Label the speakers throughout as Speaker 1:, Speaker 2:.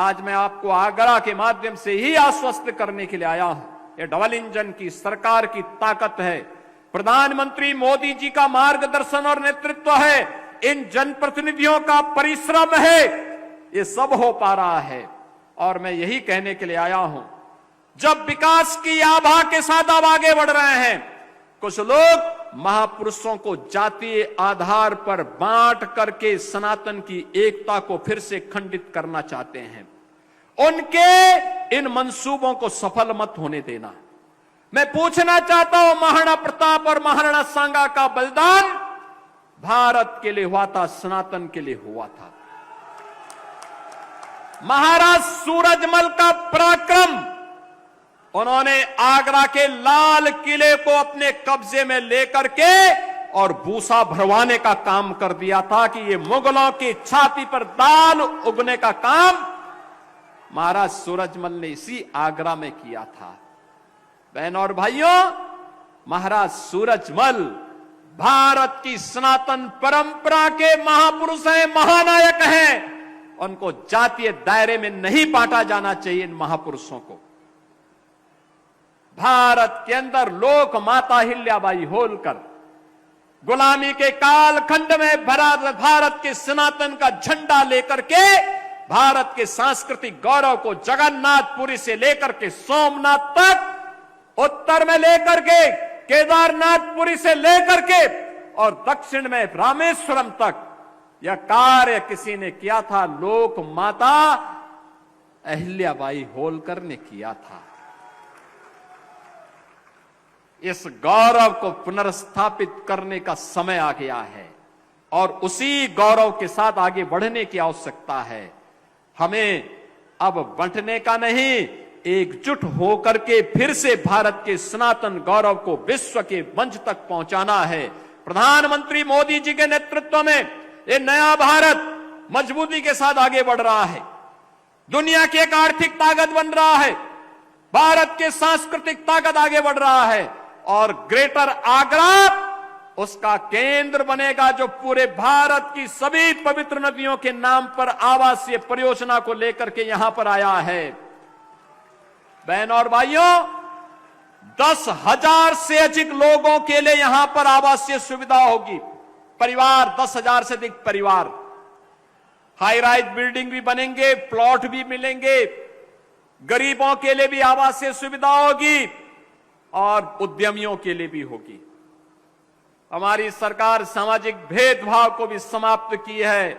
Speaker 1: आज मैं आपको आगरा के माध्यम से ही आश्वस्त करने के लिए आया हूं। ये डबल इंजन की सरकार की ताकत है, प्रधानमंत्री मोदी जी का मार्गदर्शन और नेतृत्व है, इन जनप्रतिनिधियों का परिश्रम है, ये सब हो पा रहा है। और मैं यही कहने के लिए आया हूं, जब विकास की आभा के साथ अब आगे बढ़ रहे हैं, कुछ लोग महापुरुषों को जातीय आधार पर बांट करके सनातन की एकता को फिर से खंडित करना चाहते हैं। उनके इन मंसूबों को सफल मत होने देना। मैं पूछना चाहता हूं, महाराणा प्रताप और महाराणा सांगा का बलिदान भारत के लिए हुआ था, सनातन के लिए हुआ था। महाराज सूरजमल का पराक्रम, उन्होंने आगरा के लाल किले को अपने कब्जे में लेकर के और भूसा भरवाने का काम कर दिया था कि ये मुगलों की छाती पर दाल उगने का काम महाराज सूरजमल ने इसी आगरा में किया था। बहनों और भाइयों, महाराज सूरजमल भारत की सनातन परंपरा के महापुरुष हैं, महानायक हैं। उनको जातीय दायरे में नहीं बांटा जाना चाहिए। इन महापुरुषों को भारत के अंदर लोक माता हिल्याबाई होलकर गुलामी के कालखंड में भारत के सनातन का झंडा लेकर के भारत के सांस्कृतिक गौरव को जगन्नाथपुरी से लेकर के सोमनाथ तक, उत्तर में लेकर के केदारनाथपुरी से लेकर के और दक्षिण में रामेश्वरम तक यह कार्य किसी ने किया था, लोक माता अहिल्याबाई होलकर ने किया था। इस गौरव को पुनर्स्थापित करने का समय आ गया है और उसी गौरव के साथ आगे बढ़ने की आवश्यकता है। हमें अब बंटने का नहीं, एकजुट होकर के फिर से भारत के सनातन गौरव को विश्व के मंच तक पहुंचाना है। प्रधानमंत्री मोदी जी के नेतृत्व में ये नया भारत मजबूती के साथ आगे बढ़ रहा है, दुनिया की एक आर्थिक ताकत बन रहा है, भारत के सांस्कृतिक ताकत आगे बढ़ रहा है और ग्रेटर आगरा उसका केंद्र बनेगा, जो पूरे भारत की सभी पवित्र नदियों के नाम पर आवासीय परियोजना को लेकर के यहां पर आया है। बहनों और भाइयों, 10,000 से अधिक लोगों के लिए यहां पर आवासीय सुविधा होगी। परिवार 10,000 से अधिक परिवार, हाई राइज बिल्डिंग भी बनेंगे, प्लॉट भी मिलेंगे, गरीबों के लिए भी आवासीय सुविधा होगी और उद्यमियों के लिए भी होगी। हमारी सरकार सामाजिक भेदभाव को भी समाप्त की है,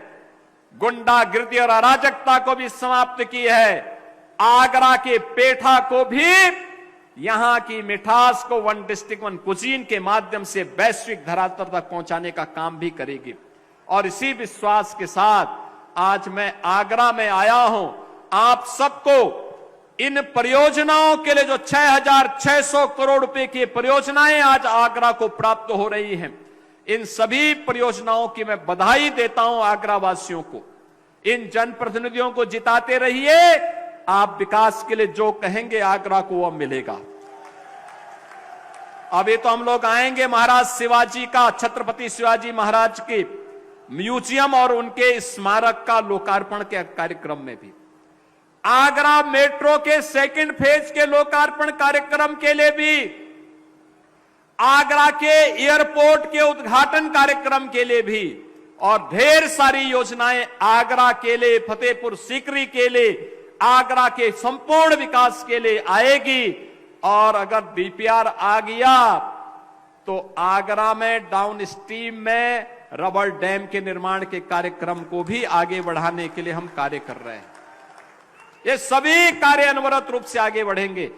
Speaker 1: गुंडागिर्दी और अराजकता को भी समाप्त की है। आगरा के पेठा को भी यहां की मिठास को वन डिस्ट्रिक्ट वन कुजीन के माध्यम से वैश्विक धरातल तक पहुंचाने का काम भी करेगी। और इसी विश्वास के साथ आज मैं आगरा में आया हूं। आप सबको इन परियोजनाओं के लिए जो 6,600 करोड़ रुपए की परियोजनाएं आज आगरा को प्राप्त हो रही हैं, इन सभी परियोजनाओं की मैं बधाई देता हूं आगरा वासियों को। इन जनप्रतिनिधियों को जिताते रहिए, आप विकास के लिए जो कहेंगे आगरा को वह मिलेगा। अभी तो हम लोग आएंगे महाराज शिवाजी का, छत्रपति शिवाजी महाराज के म्यूजियम और उनके स्मारक का लोकार्पण के कार्यक्रम में भी, आगरा मेट्रो के सेकंड फेज के लोकार्पण कार्यक्रम के लिए भी, आगरा के एयरपोर्ट के उद्घाटन कार्यक्रम के लिए भी, और ढेर सारी योजनाएं आगरा के लिए, फतेहपुर सीकरी के लिए, आगरा के संपूर्ण विकास के लिए आएगी। और अगर डीपीआर आ गया तो आगरा में डाउन स्ट्रीम में रबर डैम के निर्माण के कार्यक्रम को भी आगे बढ़ाने के लिए हम कार्य कर रहे हैं। ये सभी कार्य अनवरत रूप से आगे बढ़ेंगे।